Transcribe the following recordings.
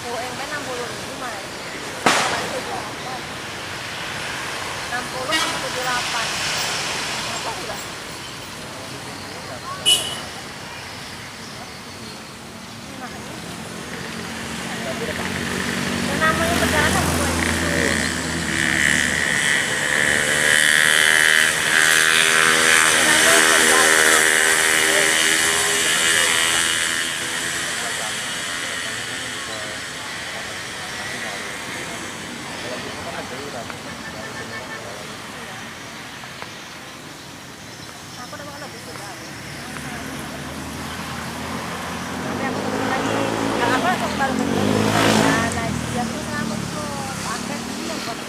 Oh, yang 60.000 mah. 60 sama 78. Apa udah? Nah, ini namanya berjalan sama gue. Aku udah makan lebih sudah. Tapi aku ketemu lagi. Gak apa aku kembali ke dulu. Nah, dia tuh selamat tuh. Pakai yang kotak.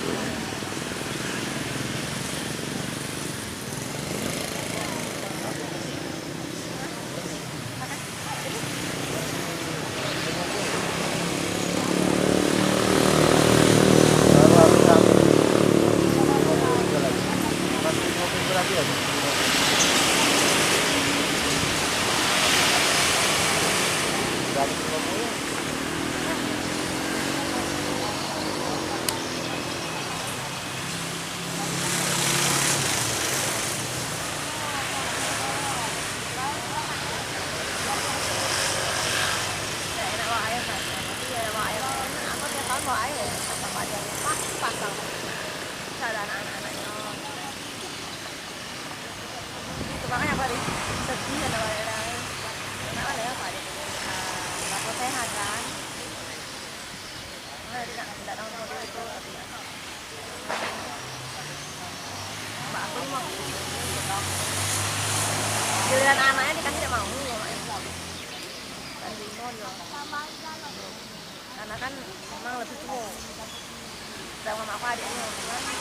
Mau air ya, apa aja pasang ada anak-anaknya itu makanya apa nih sedih ada daerah karena ada apa aja aku sehat kan tidak tahu model itu mbak aku mau giliran anaknya dikasih tidak mau dan limon karena kan memang lebih tua sama mama aku adiknya kan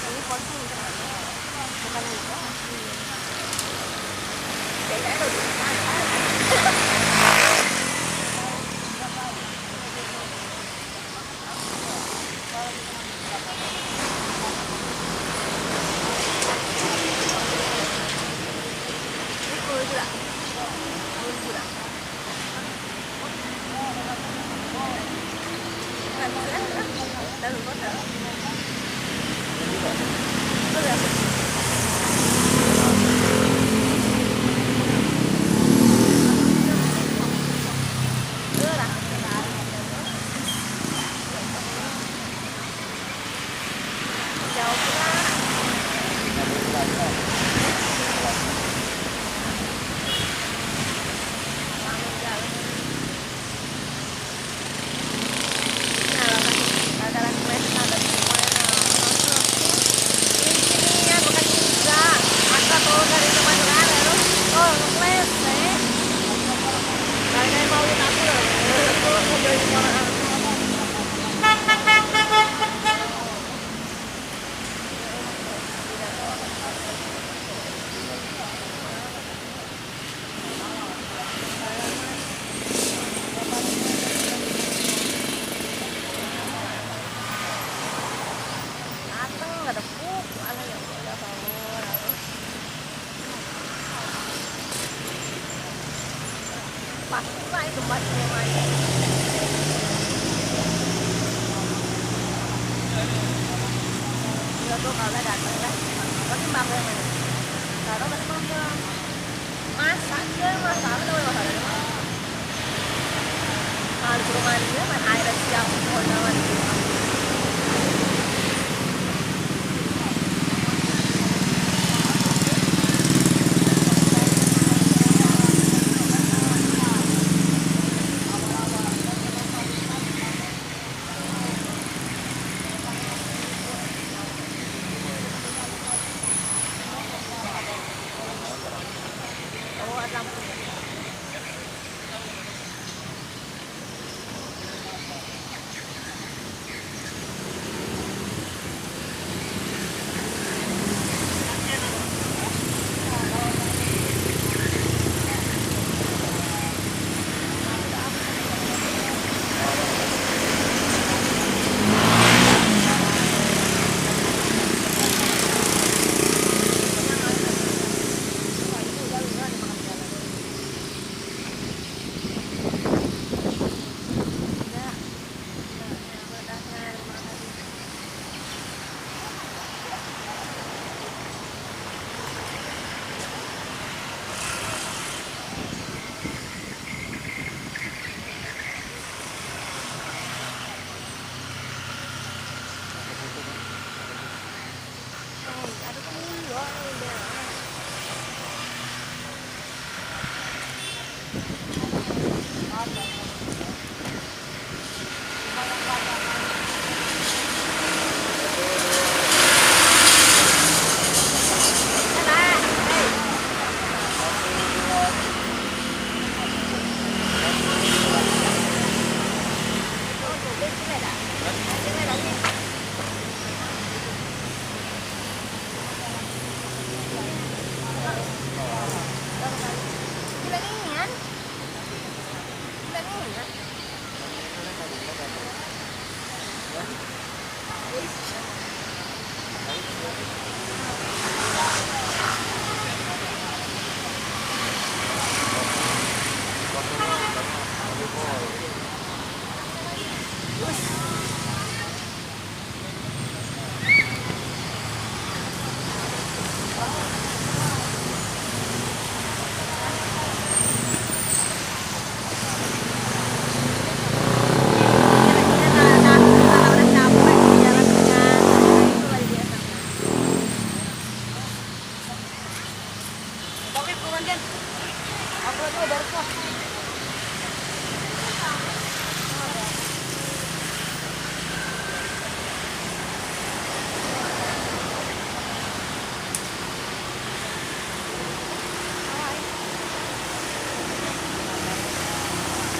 ini porsi bukan itu Pak itu pasnya main. Ya tuh kalau datang dah. Tapi mbak gue mana? Kalau masih ngomong masak dia masak apa tuh masak? Kalau di rumah dia main air siap mau jalan di rumah. Oh, ada lampunya.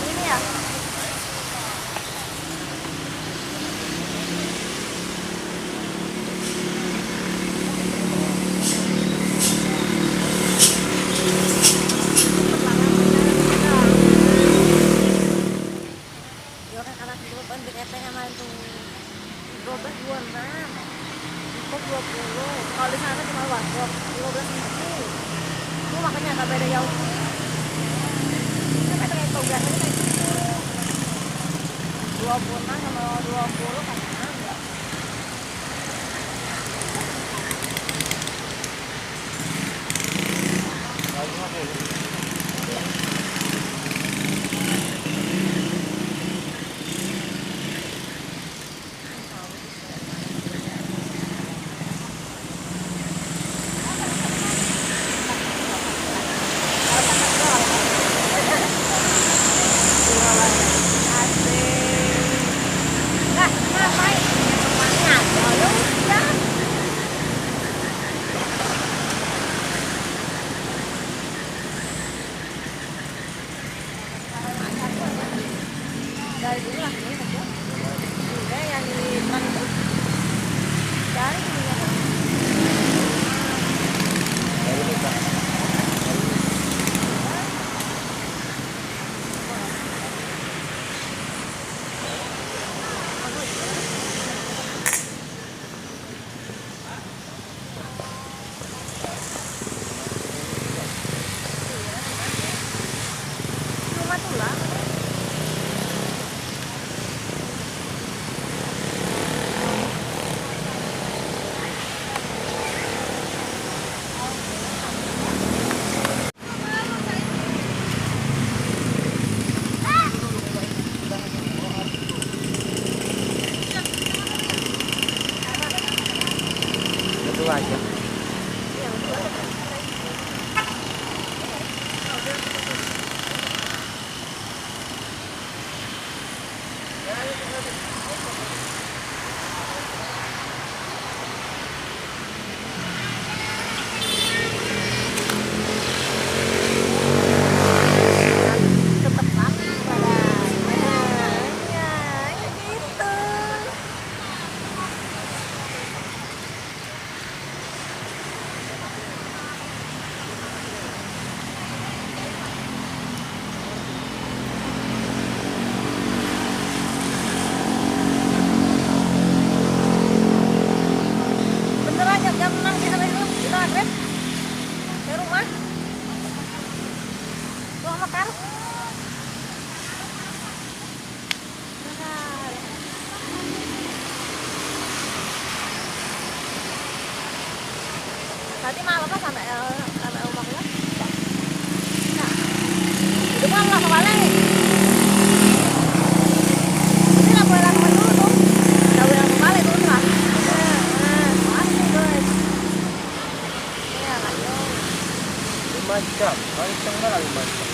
Ini ya. Yo kan anak dulu kan BKT sama itu 12,26 Kok 20 kalau di sana cuma warkop 15.000 itu makanya agak beda jauh kan kayak tugas aja kayak gitu 26 sama 20 kan enggak asik. Nah, ngapain aja. Iya, betul. Tetap rapi badannya. Iya, gitu. Beneran jam 6 kita Grab ke rumah. Gua makan. Bener. Tadi malam lah sampai rumah gua. Enggak. Itu kan langsung balik. Jadi nggak boleh langsung dulu tuh. Nggak boleh langsung balik tuh lah. Pasti guys. Iya lanjut. 5 jam, paling setengah lah 5 jam.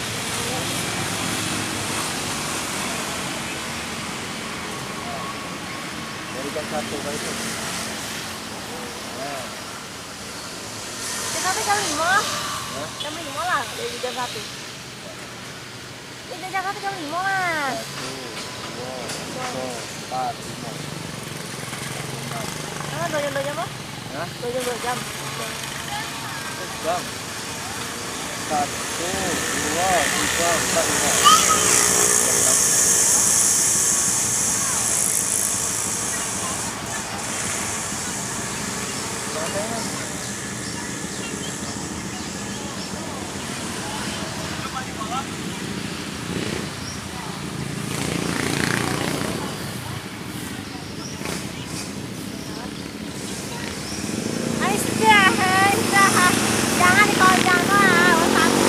Dari jam 1 kali itu. Nah, Tapi jam 5 lah. Hah? Jam 5 lah dari jam 1. Ini jam 1 jam 5 lah. 1, 2, 3, 4, 5, 6. Ah, 2 jam apa? Hah? 2 jam. 1 jam. 1, 2, 3, 4, 5. Jangan dikoncang lah, satu.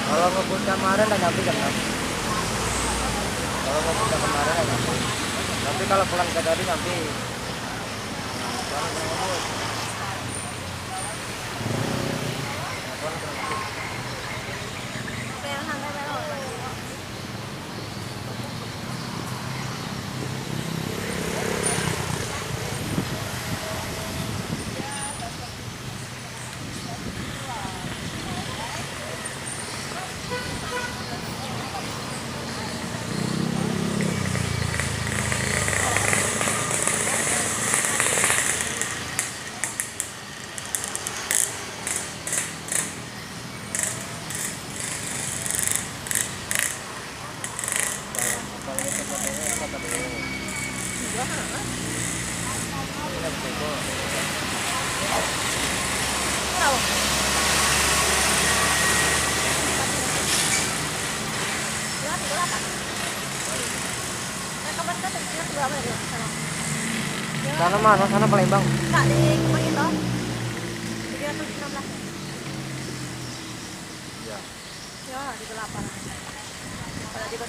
Kalau ngebut kemarin nggak nyampe jam 6. Kalau ngebut kemarin nggak nyampe. Tapi kalau pulang ke tadi nyampe. Kalau ngebut. Yang santai belok. Sana mana? Sana Palembang. Enggak di Kemang itu. 316. Iya. Ya, di 8. Pada di bus.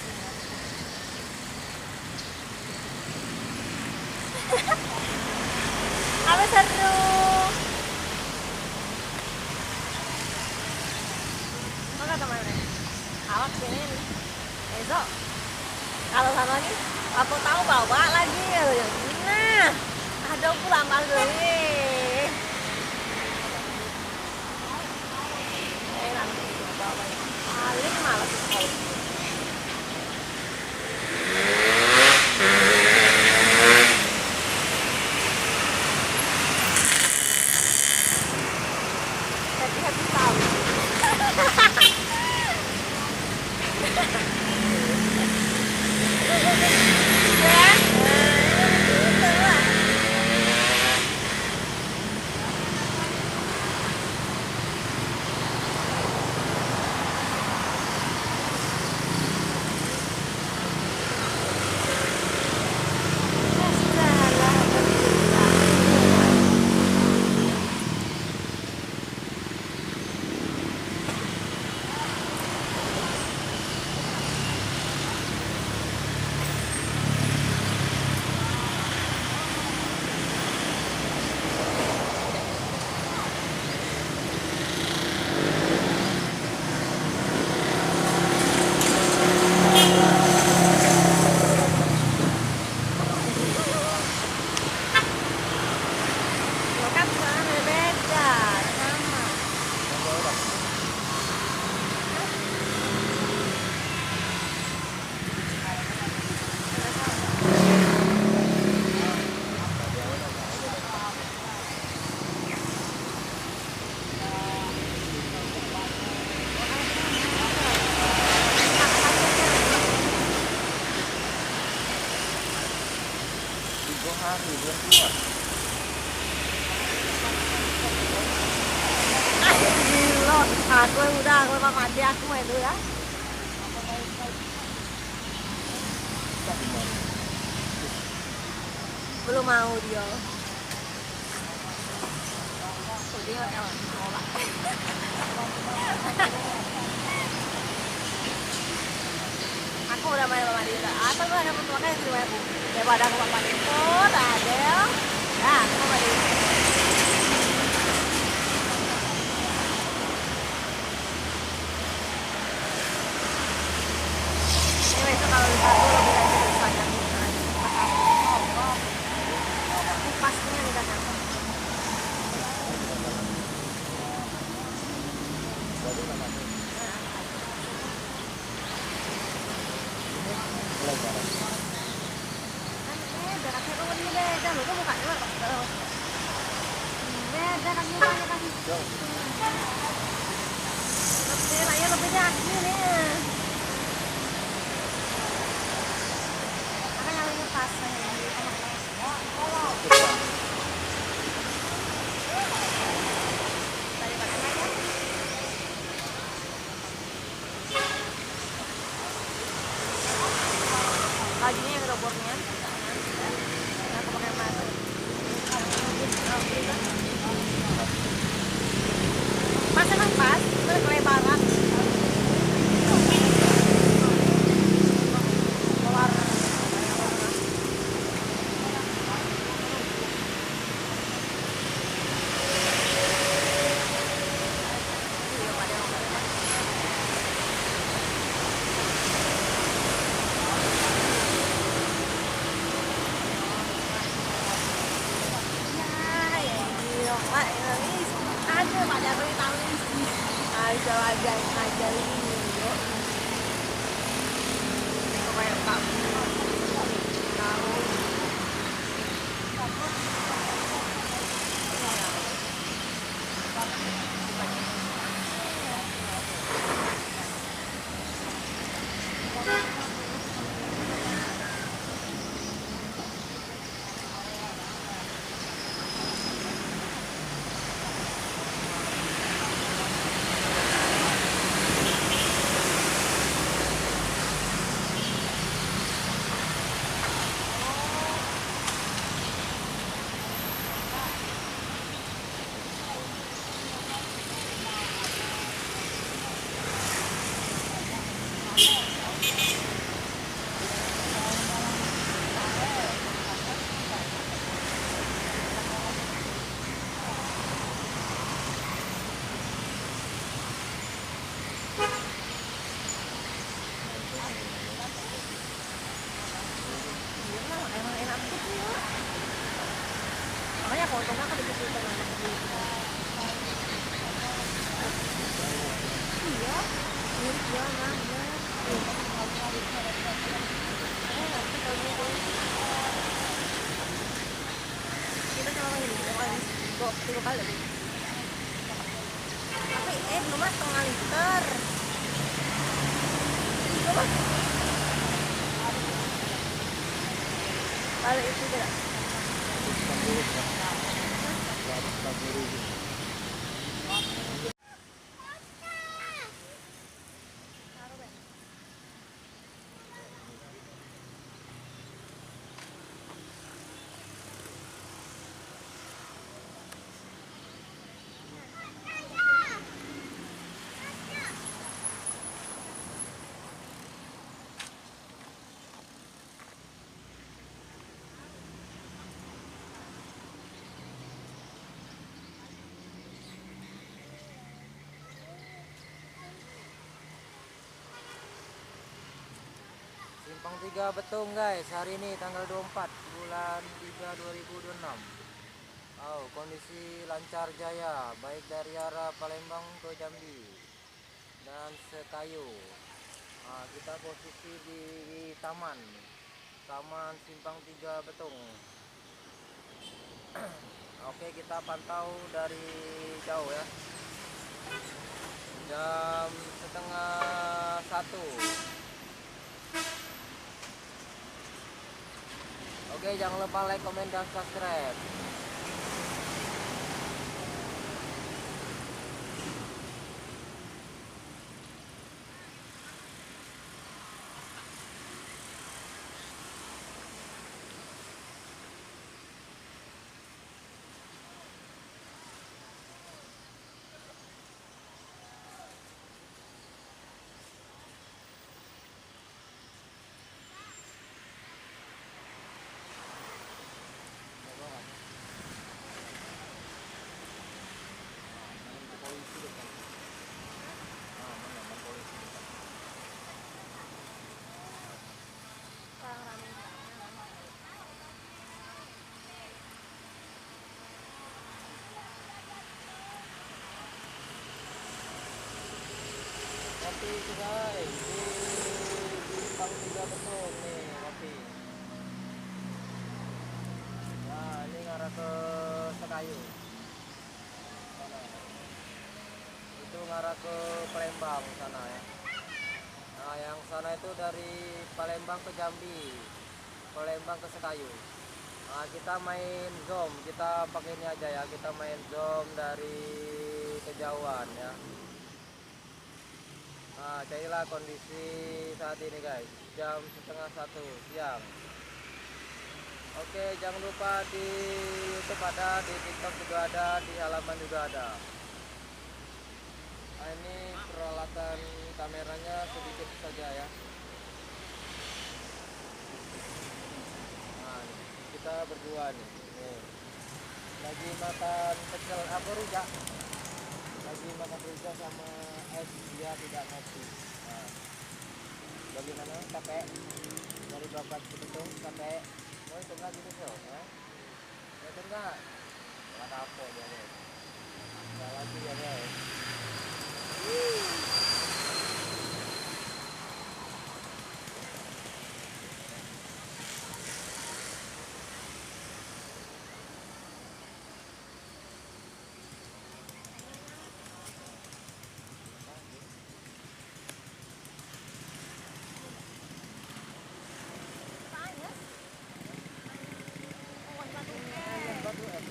Apa seru? Mana teman-teman? Awas sini. Esok kalau sama lagi aku tahu bawa lagi ya Ada pulang balik. Nanti paling malas sekali. Happy tahu. Hari belum keluar. Gila, aku yang udah lepas mati aku itu ya. Belum mau dia. Dia nolak. Aku udah main sama dia. Apa gua dapat makan di rumah aku. Daripada aku makan itu, ada ya. Nah, aku sama dia. Ini besok kalau di satu lebih lanjut di sana. Kupasnya di sana. Lebih yakin ya. Makanya nyalinya pas tadi pakai aja. Bajunya yang robornya. Aku pakai mata. Pas emang pas, berkelebaran. Ada pada aku tahu ini. Ajar ini. Kayak Pak. Tahu. fotonya kan di situ kan. Iya, mirip banget. Kita sama ini, dua kali lebih. Tapi belum mas setengah liter. Belum mas. Kalau itu tidak. Simpang 3 Betung guys, hari ini tanggal 24 bulan 3 2026. Kondisi lancar jaya, baik dari arah Palembang ke Jambi dan Sekayu. Kita posisi di taman Simpang 3 Betung. Oke, kita pantau dari jauh ya. Jam setengah 1. Oke, jangan lupa like, komen, dan subscribe. Polisi depan. Mana polisi depan. Orang ramai. Kopi itu guys, di Simpang 3 Betung nih kopi. Nah, ini ngarah ke Sekayu. Sana. Itu ngarah ke Palembang sana ya. Nah, yang sana itu dari Palembang ke Jambi, Palembang ke Sekayu. Nah, kita main zoom, kita pakai ini aja ya, kita main zoom dari kejauhan ya. Nah, inilah kondisi saat ini guys, jam setengah 1 siang. Oke, jangan lupa di YouTube ada, di TikTok juga ada, di halaman juga ada. Nah, ini peralatan kameranya sedikit saja ya. Nah, kita berdua nih. Lagi makan pecel apa rujak. Lagi makan rujak sama es, dia tidak nasi. Nah, bagaimana capek dari bapak Betung, capek mau itu nggak gitu so ya, itu enggak ada apa dia deh, nggak lagi ya guys. Tanya. Batu es.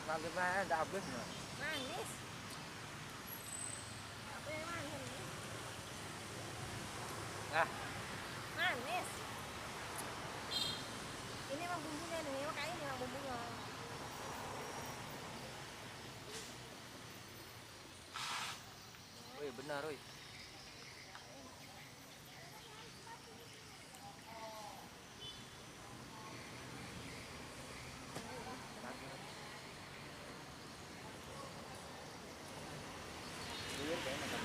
Kali mana ada habis nggak? Manis. Apa yang manis ini? Ah, Manis. Ini emang bumbunya nih, makanya ini emang bumbunya. woi benar woi. Buyur kayak makan.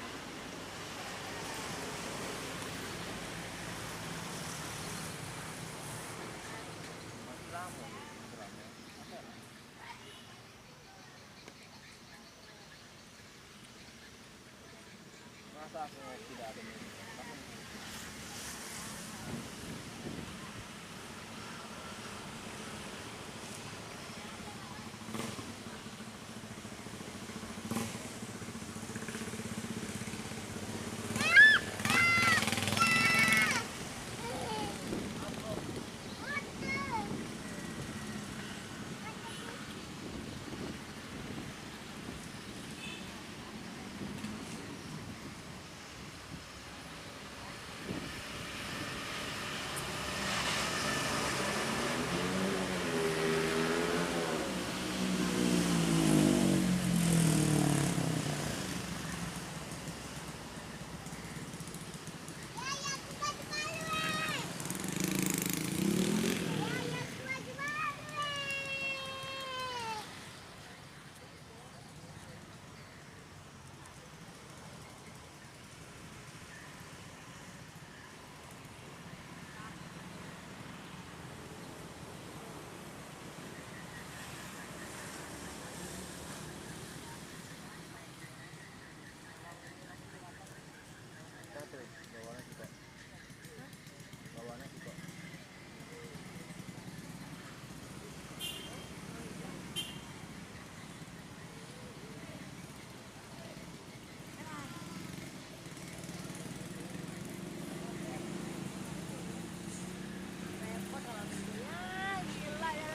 Masih lama, masa aku tidak ada minum? Satu, bawaannya juga. Bawaannya juga. Repot kalau gitu. Ya, gila ya.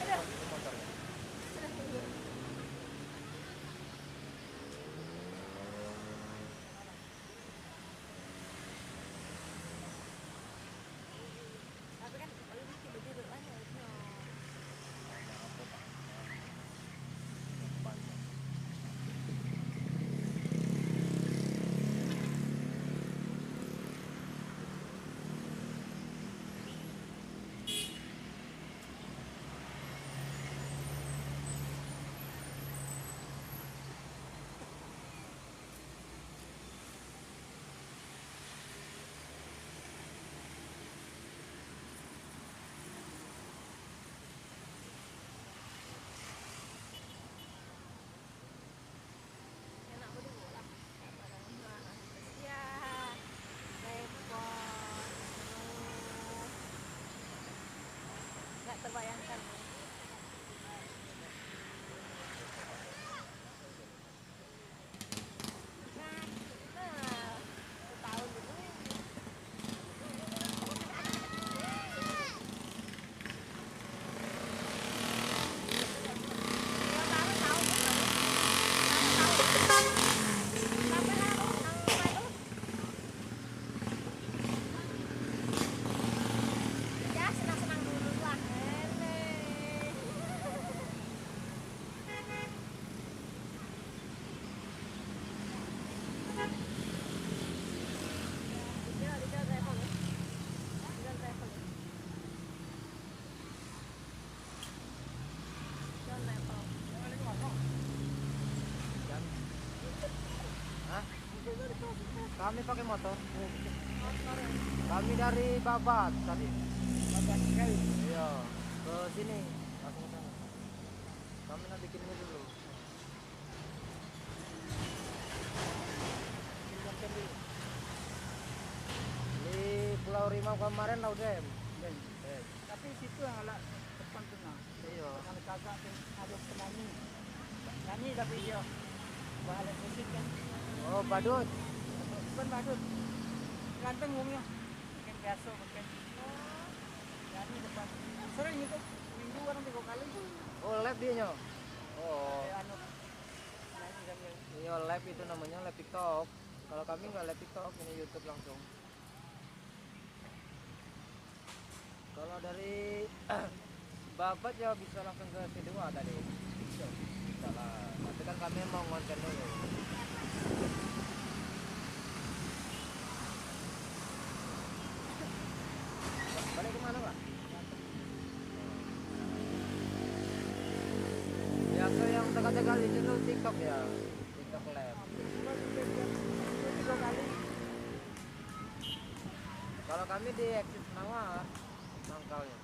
Aduh. Itu motornya. Tapi kan ini tiba-tiba aja. Maaf, Pak. Panjang. Enak berdua lah. Ya, repot. Nggak terbayangkan. Nah, setahun dulu. Ya, senang-senang dulu lah. Legal travel ya. Legal travel ya. Legal travel. Dan hah? Kami pakai motor. Motor ya. Kami dari Babat tadi. Babat sekali. Iya, ke sini langsung ke sana. Kami nanti bikin ini dulu. Di Pulau Rimau kemarin tau Dem. Tapi situ yang agak depan tengah. Iya. Kalau kagak ada penyanyi. Nyanyi tapi dia balik musik kan. Oh, badut. Bukan badut. Ganteng wongnya. Mungkin biasa mungkin. Kami depan. Sering itu. Minggu orang 3 kali. Oh, live dia nyo. Oh, Anu. Nyanyi kami. iya live itu namanya live TikTok. Kalau kami nggak live TikTok, ini YouTube langsung. Kalau dari Babat ya bisa langsung ke C2 tadi. Bisa lah. Tapi kan kami mau konten dulu. Balik kemana Pak? Ya ke yang dekat-dekat itu tuh TikTok ya. TikTok live. Cuma 3 kali. Kalau kami di Eksis Nawar, mangkalnya.